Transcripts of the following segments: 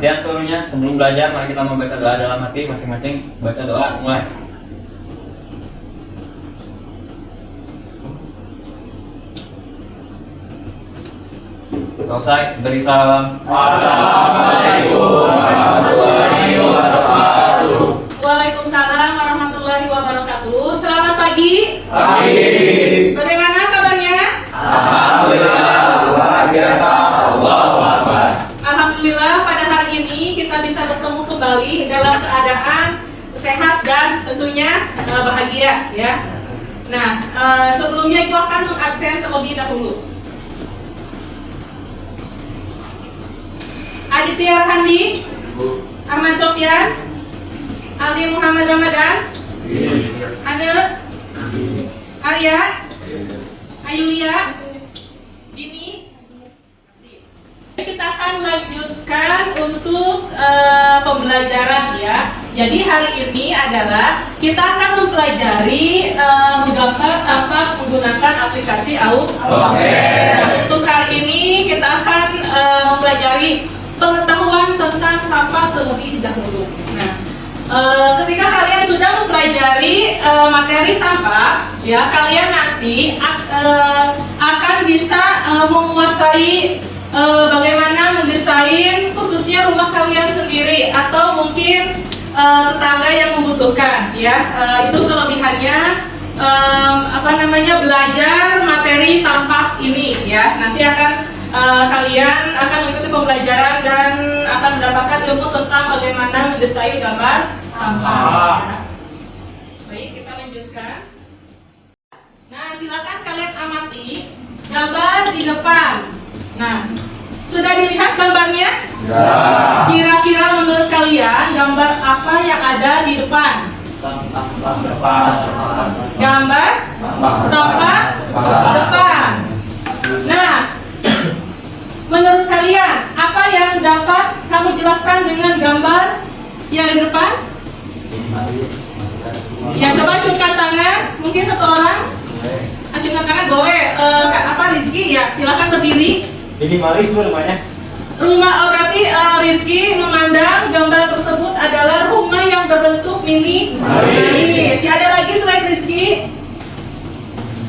Perhatian seluruhnya, sebelum belajar mari kita membaca doa dalam hati masing-masing. Baca doa, mulai. Selesai, beri salam. Assalamualaikum warahmatullahi wabarakatuh. Waalaikumsalam warahmatullahi wabarakatuh. Selamat pagi. Pagi. Bagaimana kabarnya? Alhamdulillah, luar biasa. Allahu Akbar. Alhamdulillah pada hari ini kita bisa bertemu kembali dalam keadaan sehat dan tentunya bahagia ya. Nah, sebelumnya itu akan mengabsen terlebih dahulu. Aditya Rahandi, Ahmad Sofyan, Ali Muhammad Ramadan, Ane, Arya, Ayulia, Dini. Kita akan lanjutkan untuk pembelajaran ya. Jadi hari ini adalah kita akan mempelajari menggambar tanpa menggunakan aplikasi Adobe. Nah, untuk hari ini kita akan mempelajari pengetahuan tentang tampak terlebih dahulu. Nah, ketika kalian sudah mempelajari materi tampak, ya kalian nanti akan bisa menguasai bagaimana mendesain khususnya rumah kalian sendiri atau mungkin tetangga yang membutuhkan. Ya, itu kelebihannya belajar materi tampak ini. Ya, nanti kalian akan mengikuti pembelajaran dan akan mendapatkan ilmu tentang bagaimana mendesain gambar tampak. Ya. Baik, kita lanjutkan. Nah, silakan kalian amati gambar di depan. Nah, sudah dilihat gambarnya? Sudah. Kira-kira menurut kalian gambar apa yang ada di depan? Gambar tampak depan. Nah, menurut kalian apa yang dapat kamu jelaskan dengan gambar yang di depan? Ya, coba acungkan tangan, mungkin satu orang. Acungkan tangan boleh. Rizky ya, silakan berdiri. Minimalis rumahnya. Berarti Rizky memandang gambar tersebut adalah rumah yang berbentuk minimalis. Si ada lagi selain Rizky?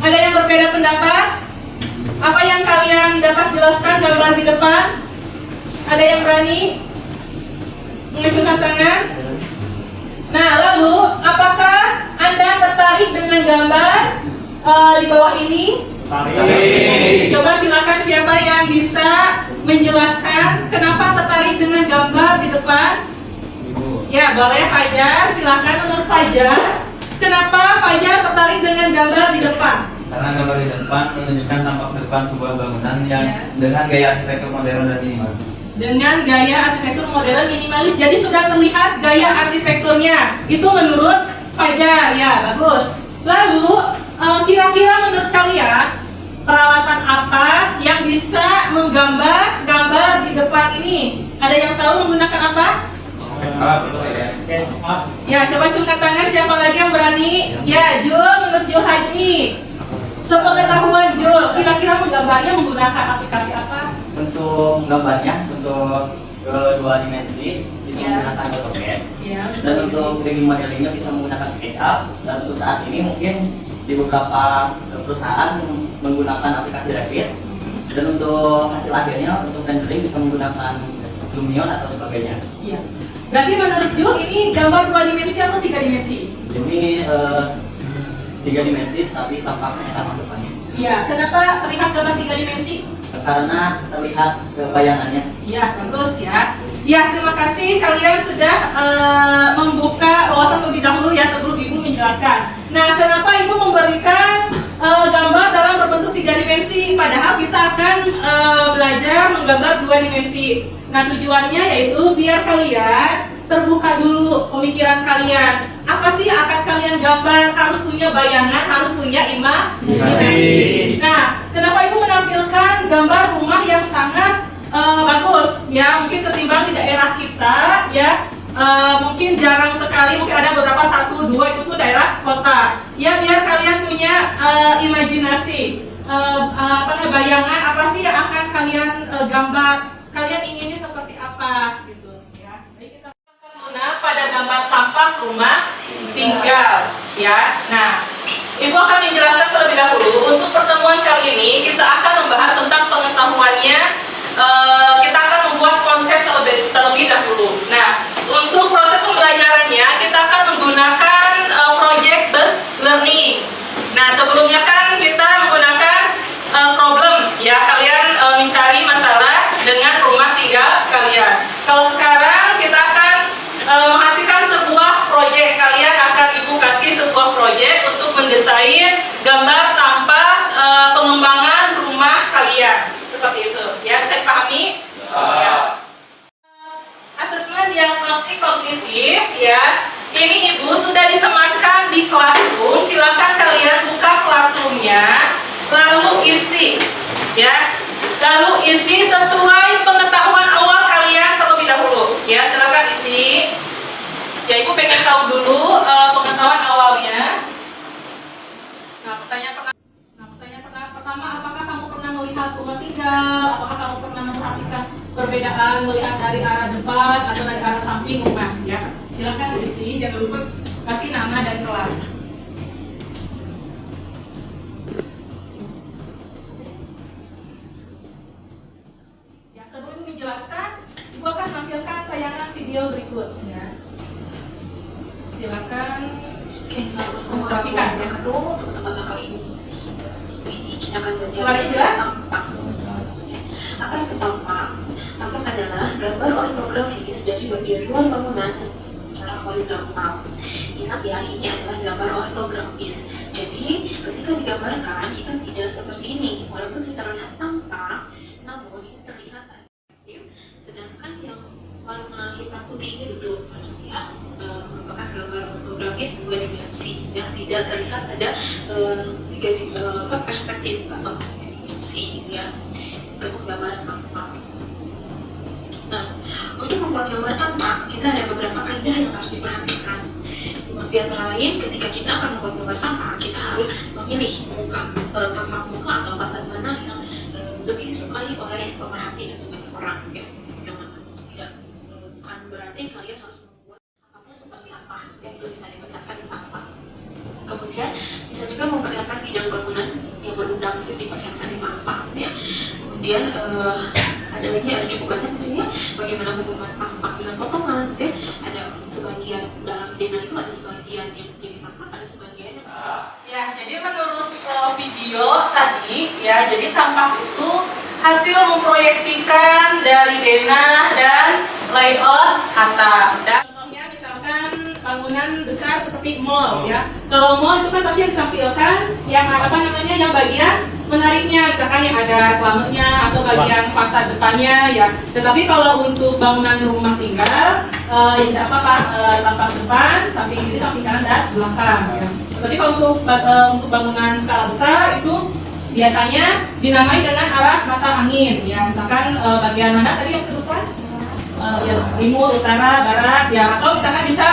Ada yang berbeda pendapat? Apa yang kalian dapat jelaskan gambar di depan? Ada yang berani mengacungkan tangan? Nah, lalu apakah Anda tertarik dengan gambar di bawah ini? Coba silakan siapa yang bisa menjelaskan kenapa tertarik dengan gambar di depan? Ya, boleh Fajar, silakan menurut Fajar. Kenapa Fajar tertarik dengan gambar di depan? Karena gambar di depan menunjukkan tampak depan sebuah bangunan yang dengan gaya arsitektur modern dan minimalis. Dengan gaya arsitektur modern minimalis, jadi sudah terlihat gaya arsitekturnya. Itu menurut Fajar, ya bagus. Lalu kira-kira menurut kalian peralatan apa yang bisa menggambar gambar di depan ini? Ada yang tahu menggunakan apa? Ya, coba cungkan tangan siapa lagi yang berani? Ya, Jul, menurut Jul Hajmi. Sepengetahuan Jul, kira-kira menggambarnya menggunakan aplikasi apa? Untuk gambarnya, untuk dua dimensi bisa menggunakan AutoCAD. Dan untuk 3D modelingnya bisa menggunakan SketchUp. Dan untuk saat ini mungkin di beberapa perusahaan menggunakan aplikasi Revit. Dan untuk hasil akhirnya untuk rendering bisa menggunakan Lumion atau sebagainya. Iya. Berarti menurut Jul ini gambar 2 dimensi atau 3 dimensi? Ini 3 dimensi tapi tampaknya tampak depannya. Iya. Kenapa terlihat gambar 3 dimensi? Karena terlihat bayangannya. Ya, bagus ya. Ya, terima kasih kalian sudah membuka wawasan terlebih dahulu ya sebelum Ibu menjelaskan. Nah, kenapa Ibu memberikan gambar dalam berbentuk 3 dimensi? Padahal kita akan belajar menggambar 2 dimensi. Nah, tujuannya yaitu biar kalian terbuka dulu pemikiran kalian. Apa sih yang akan kalian gambar? Harus punya bayangan, harus punya imajinasi. Nah, kenapa Ibu menampilkan gambar rumah yang sangat bagus? Ya, mungkin ketimbang di daerah kita, ya, mungkin jarang sekali, mungkin ada beberapa 1, 2 itu pun daerah kota. Ya, biar kalian punya imajinasi, bayangan apa sih yang akan kalian gambar? Kalian inginnya seperti apa? Gitu. tinggal, ya. Nah, Ibu akan menjelaskan terlebih dahulu. Untuk pertemuan kali ini kita akan membahas tentang pengetahuannya. Kita akan membuat konsep terlebih dahulu. Nah, untuk proses pembelajarannya kita akan menggunakan project based learning. Nah, sebelumnya kan kita menggunakan problem, ya, kalian mencari masalah dengan rumah tinggal kalian. Kalau sekarang kita akan menghasilkan sebuah proyek. Kalian akan Ibu kasih sebuah proyek untuk mendesain gambar tampak pengembangan rumah kalian. Seperti itu, ya, bisa dipahami? Ya. Asesmen diagnostik kognitif, ya. Ini Ibu sudah disematkan di Classroom. Silakan kalian buka Classroom-nya, lalu isi, ya. Lalu isi sesuai pengetahuan awal kalian terlebih dahulu, ya. Silakan isi. Ya, Ibu pengen tahu dulu pengetahuan awalnya. Nah, pertanyaan pertama, apakah kamu pernah melihat rumah tinggal? Apakah kamu pernah memperhatikan perbedaan melihat dari arah depan atau dari arah samping rumah? Ya, silakan diisi. Jangan lupa kasih nama dan kelas. Ya, sebelum menjelaskan, Ibu akan tampilkan tayangan video berikut. Ya. Silakan memperhatikan, ya. Suaranya jelas? Apa yang pertama, tampak adalah gambar ortografis dari bagian luar bangunan secara horizontal. Ingat ya, ini adalah gambar ortografis. Jadi, ketika digambarkan, itu tidak seperti ini. Walaupun terlihat tampak, namun ini terlihat aktif. Sedangkan yang warna hitam putih ini duduk, ya, merupakan gambar ortografis dua dimensi. Yang tidak terlihat ada perspektif atau dimensi, ya, untuk gambar tampak. Nah, untuk membuat gambar tampak, kita ada beberapa kaidah yang harus diperhatikan. Di antara lain, ketika kita akan membuat gambar tampak, kita harus memilih tampak muka atau fasad mana yang lebih disukai oleh pemerhati atau banyak orang. Ya, bukan berarti kalian harus membuat tampaknya seperti apa yang itu bisa diperlihatkan di tampak. Kemudian bisa juga memperlihatkan bidang bangunan yang berundang itu diperlihatkan di tampak. Ya. Kemudian ada lagi, ada cukup banyak di sini bagaimana hubungan tampak dengan potongan. Ya. Ada sebagian dalam dena itu ada sebagian yang menjadi tampak, ada sebagian yang Ya, jadi menurut video tadi, ya, jadi tampak itu hasil memproyeksikan dari denah dan layout atap. Dan contohnya misalkan bangunan besar seperti mall, ya. Kalau mall itu kan pasti ditampilkan yang apa namanya, yang bagian menariknya, misalkan yang ada reklamennya atau bagian fasad depannya, ya. Tetapi kalau untuk bangunan rumah tinggal, ya tidak apa-apa, tampak depan, samping kiri, samping kanan dan belakang, ya. Tapi kalau untuk bangunan skala besar itu biasanya dinamai dengan arah mata angin, ya. Misalkan bagian mana tadi yang disebutkan? Ya, timur, utara, barat, ya. Atau misalkan bisa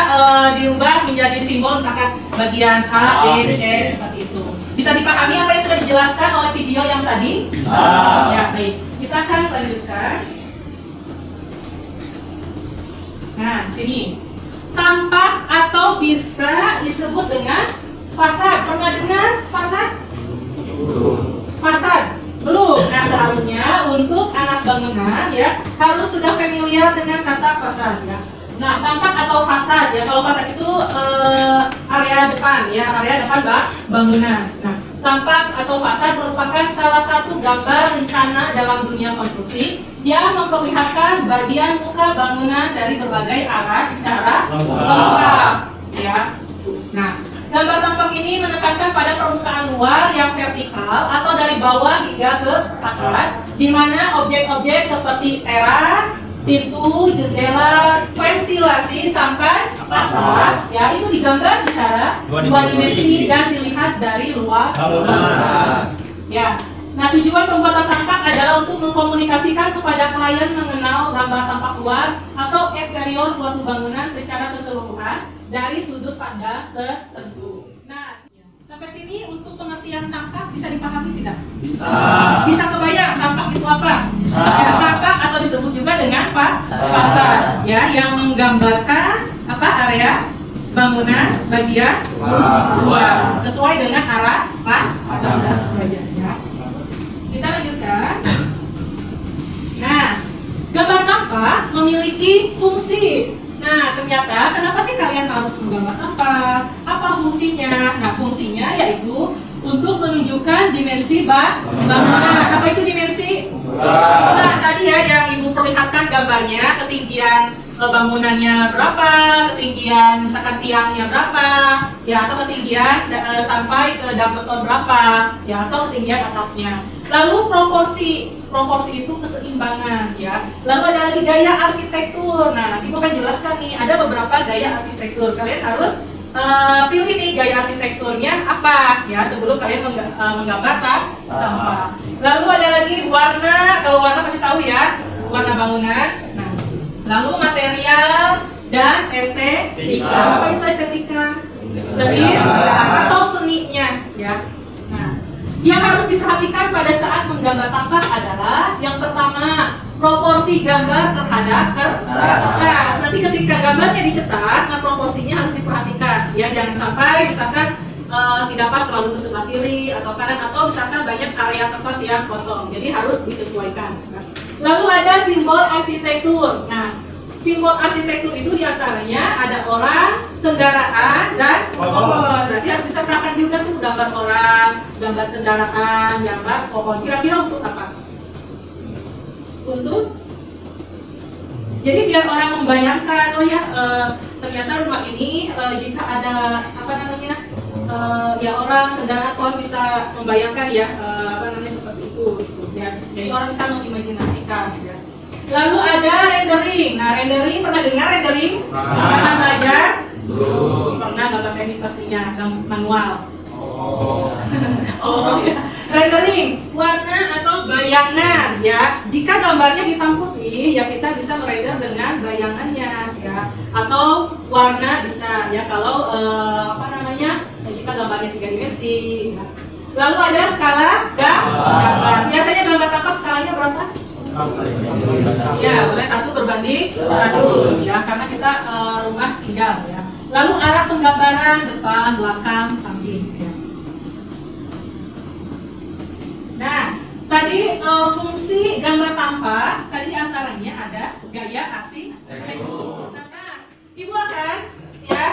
diubah menjadi simbol, misalkan bagian A, B, C, seperti itu. Bisa dipahami apa yang sudah dijelaskan oleh video yang tadi? Bisa. Ya, baik. Kita akan lanjutkan. Nah, sini. Tampak atau bisa disebut dengan fasad. Pernah dengar fasad? Fasad? Belum. Nah, seharusnya untuk anak bangunan, ya, harus sudah familiar dengan kata fasad, ya. Nah, tampak atau fasad, ya, kalau fasad itu area depan, ya, area depan bangunan. Nah, tampak atau fasad merupakan salah satu gambar rencana dalam dunia konstruksi yang memperlihatkan bagian muka bangunan dari berbagai arah secara lengkap, ya. Nah, gambar tampak ini menekankan pada permukaan luar yang vertikal atau dari bawah hingga ke atas, di mana objek-objek seperti teras, pintu, jendela, ventilasi sampai atap, ya, itu digambar secara dua dimensi dan dilihat dari luar bangunan. Ya. Nah, tujuan pembuatan tampak adalah untuk mengkomunikasikan kepada klien mengenal gambar tampak luar atau eksterior suatu bangunan secara keseluruhan dari sudut pandang tertentu. Nah, sampai sini untuk pengertian tampak bisa dipahami tidak? Bisa. Bisa kebayang tampak itu apa? Ya, tampak atau disebut juga dengan fasad, ya, yang menggambarkan apa, area bangunan bagian luar sesuai dengan arah ya. Kita lanjutkan. Nah, gambar tampak memiliki fungsi. Nah, ternyata kenapa sih kalian harus menggambar tampak? Apa fungsinya? Nah, fungsinya yaitu untuk menunjukkan dimensi bangunan. Apa itu dimensi? Nah, tadi ya yang Ibu perlihatkan gambarnya, ketinggian bangunannya berapa, ketinggian misalkan tiangnya berapa, ya, atau ketinggian sampai ke dam beton berapa, ya, atau ketinggian atapnya. Lalu proporsi itu keseimbangan, ya. Lalu ada lagi gaya arsitektur. Nah, nanti Ibu akan jelaskan nih, ada beberapa gaya arsitektur. Kalian harus pilih nih gaya arsitekturnya apa, ya, sebelum kalian menggambar tampak. Lalu ada lagi warna, kalau warna pasti tahu ya, warna bangunan. Nah, lalu material dan estetika. Apa itu estetika? Lebih atau seninya, ya. Nah, yang harus diperhatikan pada saat menggambar tampak adalah yang pertama, proporsi gambar terhadap kertas. Nanti ketika gambarnya dicetak, nah proporsinya harus diperhatikan, ya. Jangan sampai misalkan tidak pas terlalu ke sebelah kiri atau kanan, atau misalkan banyak area kertas yang kosong. Jadi harus disesuaikan. Lalu ada simbol arsitektur. Nah, simbol arsitektur itu diantaranya ada orang, kendaraan, dan pohon. Berarti harus disertakan juga tuh gambar orang, gambar kendaraan, gambar pohon. Kira-kira untuk apa? Untuk jadi biar orang membayangkan, oh ya, ternyata rumah ini jika ada apa namanya, ya orang, kendaraan, pohon, bisa membayangkan ya apa namanya seperti itu, gitu, ya. Jadi orang bisa mengimajinasikan, ya. Lalu ada rendering. Nah, rendering, pernah dengar rendering? Pernah belajar? Pernah, gambar teknik pastinya, manual. Oh ya. Rendering, warna atau bayangan, ya. Jika gambarnya hitam putih, ya kita bisa merender dengan bayangannya, ya. Atau warna bisa, ya, kalau apa namanya, jika gambarnya 3 dimensi, ya. Lalu ada skala gambar. Biasanya gambar tampak skalanya berapa? Ya, boleh 1 berbanding 100, ya, karena kita rumah tinggal, ya. Lalu arah penggambaran, depan, belakang, samping, ya. Nah, tadi fungsi gambar tampak, tadi antaranya ada gaya arsitektur. Nah, Ibu akan ya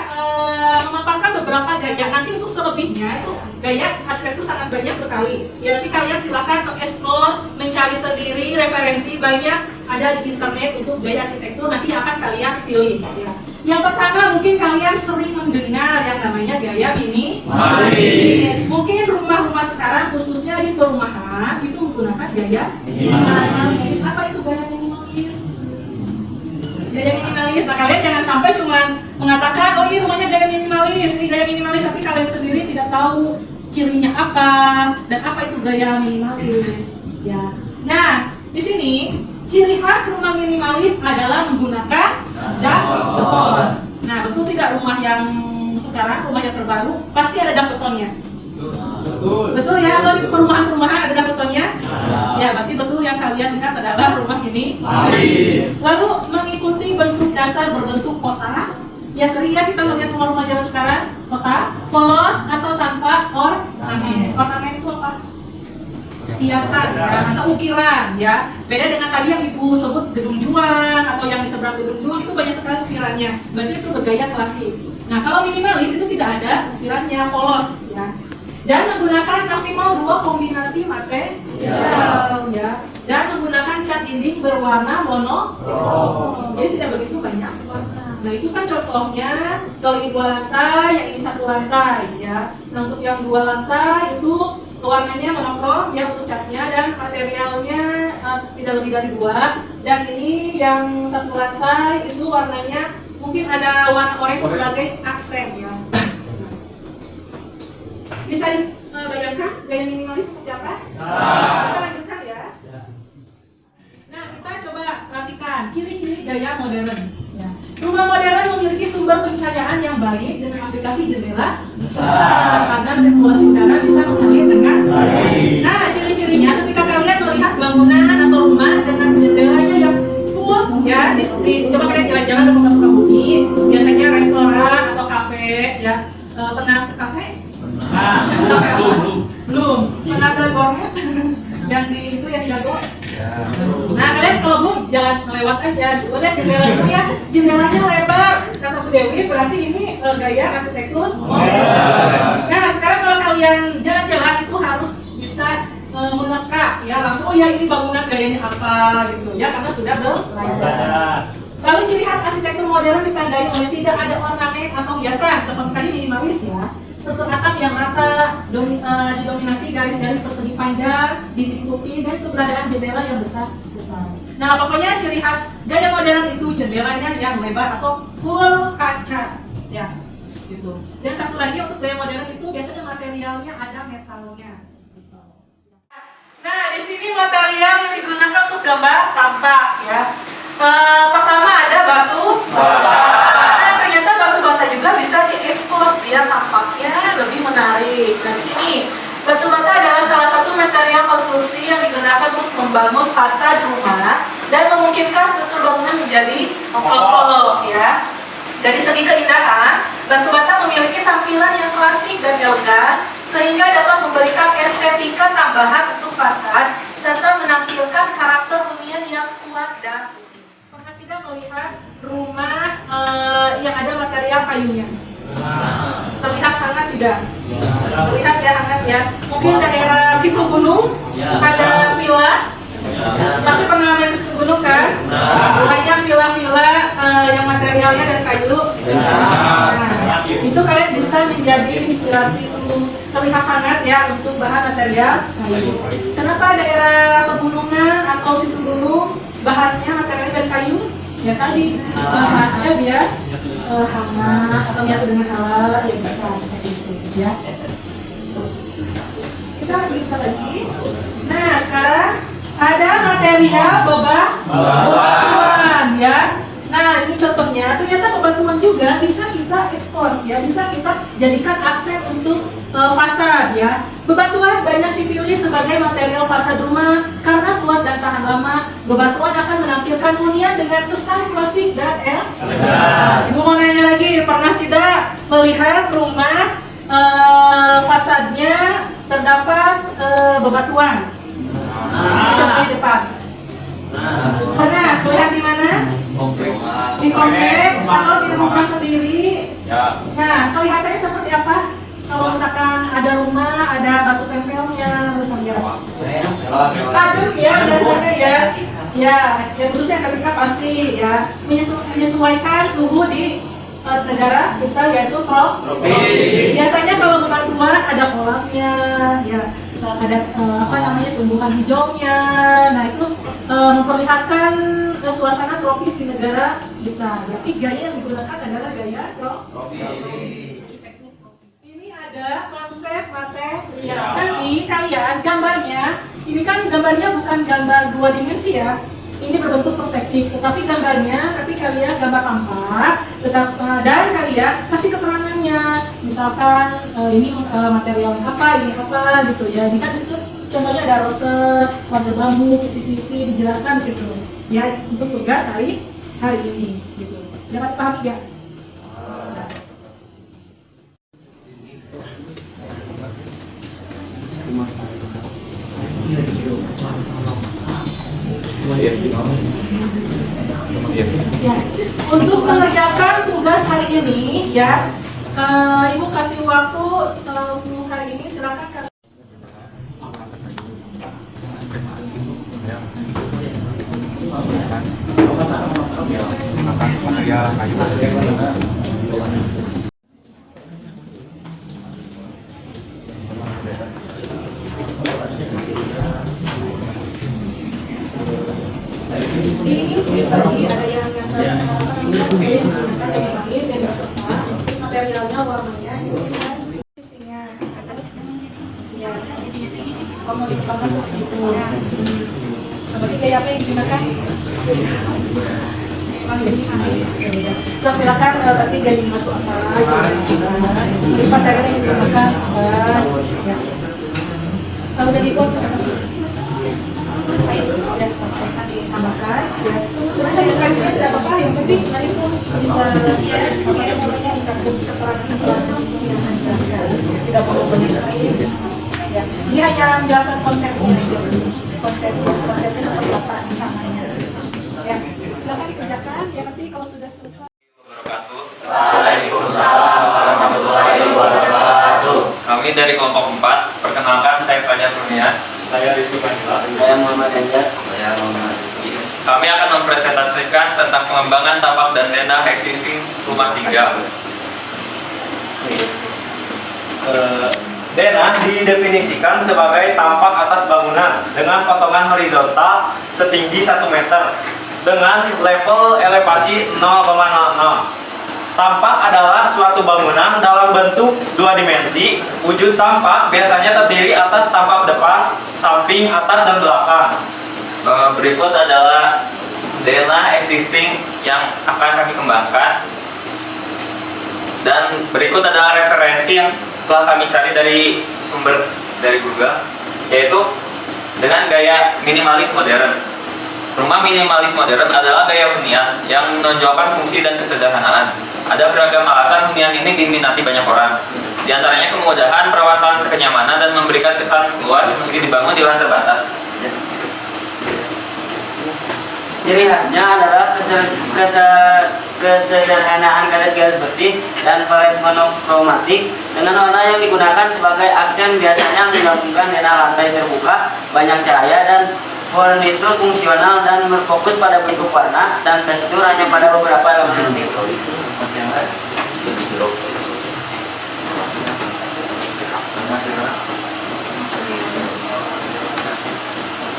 memaparkan beberapa gaya. Nanti untuk selebihnya itu gaya arsitektur sangat banyak sekali. Ya, nanti kalian silakan mengeksplor, mencari sendiri referensi, banyak ada di internet untuk gaya arsitektur. Nanti akan kalian pilih. Ya. Yang pertama mungkin kalian sering mendengar yang namanya gaya minimalis. Mungkin rumah-rumah sekarang khususnya di perumahan itu menggunakan gaya minimalis. Apa itu gaya minimalis? Gaya minimalis. Nah, kalian jangan sampai cuma mengatakan, oh ini rumahnya gaya minimalis, ini gaya minimalis, tapi kalian sendiri tidak tahu cirinya apa dan apa itu gaya minimalis. Ya. Nah, di sini ciri khas rumah minimalis adalah menggunakan dak beton. Nah, betul tidak rumah yang sekarang, rumah yang terbaru, pasti ada dak betonnya? Betul ya, atau di perumahan-perumahan ada dak betonnya? Ya, berarti betul yang kalian lihat adalah rumah ini. Lalu mengikuti bentuk dasar berbentuk kotak. Ya, sering ya kita melihat rumah-rumah zaman sekarang, kotak, polos atau tanpa ornamen. Ornamen itu apa? Hiasan, ya, atau ukiran, ya. Beda dengan tadi yang Ibu sebut gedung juang atau yang di seberang gedung juang, itu banyak sekali ukirannya. Berarti itu bergaya klasik. Nah, kalau minimalis itu tidak ada ukirannya, polos, ya. Dan menggunakan maksimal 2 kombinasi material, ya. Dan menggunakan cat dinding berwarna monokrom. Jadi tidak begitu banyak warna. Nah, itu kan contohnya kalau ini 2 lantai, yang ini 1 lantai, ya. Nah, untuk yang 2 lantai itu warnanya monokrom, ya, untuk catnya, dan materialnya tidak lebih dari 2. Dan ini yang 1 lantai itu warnanya mungkin ada warna oranye sebagai aksen, ya. Bisa dibayangkan gaya minimalis seperti apa? Kita lanjutkan ya. Nah, kita coba perhatikan ciri-ciri gaya modern. Ya. Rumah modern memiliki sumber pencahayaan yang baik dengan aplikasi jendela besar agar sirkulasi udara bisa mengalir dengan baik. Nah, ciri-cirinya ketika kalian melihat bangunan atau rumah dengan jendelanya yang full, ya, coba kalian jalan-jalan ke kota Sukabumi, biasanya restoran atau kafe Belum. Mana ada gornet yang di itu yang jago. Nah, kalian kalau belum jangan melewat aja. Lihat jendela itu ya, jendelanya lebar. Kata Bu Dewi berarti ini gaya arsitektur. Nah, sekarang kalau kalian jalan-jalan itu harus bisa menerka ya langsung, oh ya ini bangunan gayanya apa gitu ya, karena sudah belajar. Lalu ciri khas arsitektur modern ditandai oleh tidak ada ornamen atau hiasan seperti tadi, minimalis ya. Struktur atap yang rata, didominasi garis-garis persegi panjang, dinding putih, dan keberadaan jendela yang besar. Nah, pokoknya ciri khas gaya modern itu jendelanya yang lebar atau full kaca, ya, gitu. Dan satu lagi untuk gaya modern itu biasanya materialnya ada metalnya. Gitu. Nah, di sini material yang digunakan untuk gambar tampak, ya. Pertama ada batu bata. Nah, ternyata batu bata juga bisa diekspos biar tampaknya lebih menarik. Nah, di sini batu bata adalah salah satu material konstruksi yang digunakan untuk membangun fasad rumah dan memungkinkan struktur bangunan menjadi kokoh, ya. Dari segi keindahan, batu bata memiliki tampilan yang klasik dan elegan sehingga dapat memberikan estetika tambahan untuk fasad serta menampilkan karakter hunian yang kuat dan unik. Pernah tidak melihat rumah yang ada material kayunya? Terlihat hangat tidak? Terlihat ya hangat ya. Mungkin daerah Situ Gunung ada villa. Pasti pernah main Situ Gunung kan? Banyak villa-villa yang materialnya dari kayu. Nah, itu kalian bisa menjadi inspirasi untuk terlihat hangat ya untuk bahan material kayu. Kenapa daerah pegunungan atau Situ Gunung bahannya material dari kayu? Ya tadi bahannya biar hangat atau menyatu dengan alam yang besar seperti itu ya. Kita lagi. Nah, sekarang ada material bebatuan ya. Nah, ini contohnya, ternyata bebatuan juga bisa kita ekspos ya, bisa kita jadikan aksen untuk fasad ya. Bebatuan banyak dipilih sebagai material fasad rumah karena kuat dan tahan lama. Bebatuan akan menampilkan hunian dengan kesan klasik dan elegan. Ibu mau nanya lagi, pernah tidak melihat rumah fasadnya terdapat bebatuan? Coba di depan. Pernah lihat di mana? Di komplek atau di rumah sendiri? Nah, kelihatannya seperti apa? Kalau misalkan ada rumah, ada batu tempelnya, kadung ya biasanya ya. Ya, khususnya Amerika pasti ya menyesuaikan suhu di negara kita yaitu tropis. Biasanya kalau bebatuan ada kolamnya, ya ada tumbuhan hijaunya. Nah itu memperlihatkan suasana tropis di negara kita. Berarti gaya yang digunakan adalah gaya tropis. Ini ada konsep material. Nanti kalian gambarnya, ini kan gambarnya bukan gambar dua dimensi ya. Ini berbentuk perspektif, tetapi gambarnya, tapi kalian gambar tampak, dan kalian kasih keterangannya, misalkan ini materialnya apa, ini apa, gitu ya. Ini kan di situ contohnya ada roster, warna bambu, kisi-kisi, dijelaskan di situ. Ya untuk tugas hari ini, gitu. Dapat paham ya? Ya, untuk mengerjakan tugas hari ini ya, Ibu kasih waktu hari ini, silakan. Tadi ada yang manis yang berserta, terus materialnya warnanya isinya ya komodit banget seperti itu. Berarti kayak apa yang digunakan? Manis. So, silakan berarti gaya masuk apa? Terus material yang digunakan apa? Ya. Kalau udah dibuat masuk. Ya, saya ditambahkan ya. Sebenarnya selanjutnya tidak apa-apa, yang penting nanti pun bisa dicampur seperti yang dijelaskan. Tidak boleh Ya, dia hanya menjelaskan konsepnya, konsepnya seperti apa rencananya. Ya, silakan dikerjakan. Ya, nanti kalau sudah selesai. Waalaikumsalam warahmatullahi wabarakatuh. Kami dari kelompok 4, perkenalkan saya Fajar Kurnia. Saya Rizky Panila. Saya Muhammad Anja. Saya Muhammad. Kami akan mempresentasikan tentang pengembangan tapak dan tenda existing rumah tinggal. Denah didefinisikan sebagai tampak atas bangunan dengan potongan horizontal setinggi 1 meter dengan level elevasi 0,00. Tampak adalah suatu bangunan dalam bentuk 2 dimensi. Wujud tampak biasanya terdiri atas tampak depan, samping, atas, dan belakang. Berikut adalah denah existing yang akan kami kembangkan. Dan berikut adalah referensi yang telah kami cari dari sumber dari Google, yaitu dengan gaya minimalis modern. Rumah minimalis modern adalah gaya hunian yang menonjolkan fungsi dan kesederhanaan. Ada beragam alasan hunian ini diminati banyak orang. Di antaranya kemudahan, perawatan, kenyamanan, dan memberikan kesan luas meski dibangun di lahan terbatas. Ciri khasnya adalah kesederhanaan garis-garis bersih dan palet monokromatik dengan warna yang digunakan sebagai aksen biasanya menggabungkan denah lantai terbuka, banyak cahaya, dan furnitur fungsional dan berfokus pada bentuk warna dan tekstur hanya pada beberapa elemen.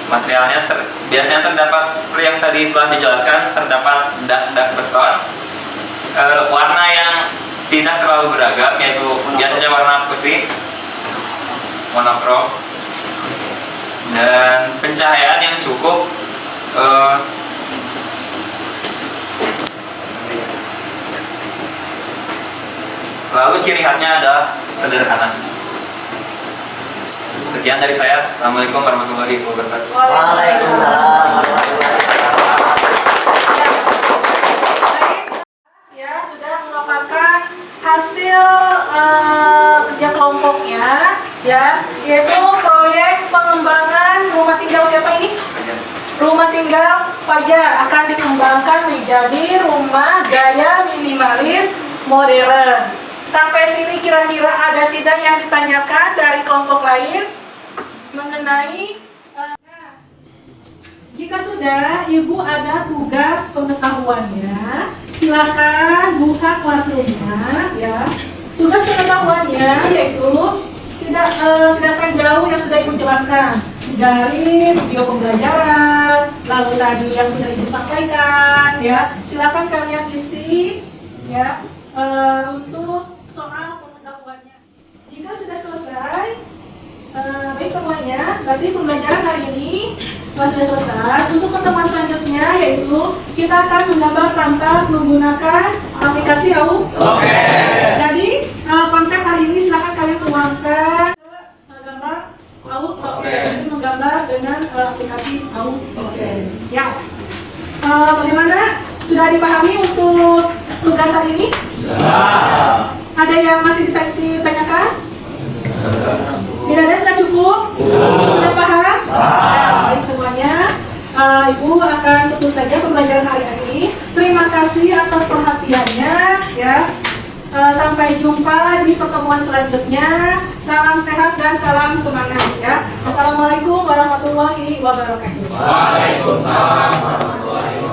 Materialnya biasanya terdapat seperti yang tadi telah dijelaskan, terdapat dak beton, warna yang tidak terlalu beragam, yaitu biasanya warna putih, monokrom, dan pencahayaan yang cukup. Lalu ciri khasnya adalah sederhana. Sekian dari saya. Assalamualaikum warahmatullahi wabarakatuh. Waalaikumsalam. Ya, sudah memaparkan hasil kerja kelompoknya, ya, yaitu proyek pengembangan rumah tinggal siapa ini? Rumah tinggal Fajar akan dikembangkan menjadi rumah gaya minimalis modern. Sampai sini kira-kira ada tidak yang ditanyakan dari kelompok lain mengenai jika sudah Ibu ada tugas pengetahuannya, silakan buka classroom-nya, ya. Tugas pengetahuannya yaitu tidak akan jauh yang sudah Ibu jelaskan dari video pembelajaran, lalu tadi yang sudah Ibu sampaikan, ya. Silakan kalian isi, ya, untuk soal pengetahuannya. Jika sudah selesai, baik semuanya, berarti pembelajaran hari ini sudah selesai. Untuk pertemuan selanjutnya yaitu kita akan menggambar tampak menggunakan aplikasi AUK. Jadi konsep hari ini silakan kalian tuangkan ke gambar AUK. Jadi menggambar dengan aplikasi AUK. Ya. Bagaimana? Sudah dipahami untuk tugas hari ini? Ada yang masih ditanyakan? Tidak ada, sudah cukup? Sudah paham? Baik semuanya. Ibu akan tutup saja pembelajaran hari ini. Terima kasih atas perhatiannya, ya. Sampai jumpa di pertemuan selanjutnya. Salam sehat dan salam semangat, ya. Assalamualaikum warahmatullahi wabarakatuh. Waalaikumsalam warahmatullahi wabarakatuh.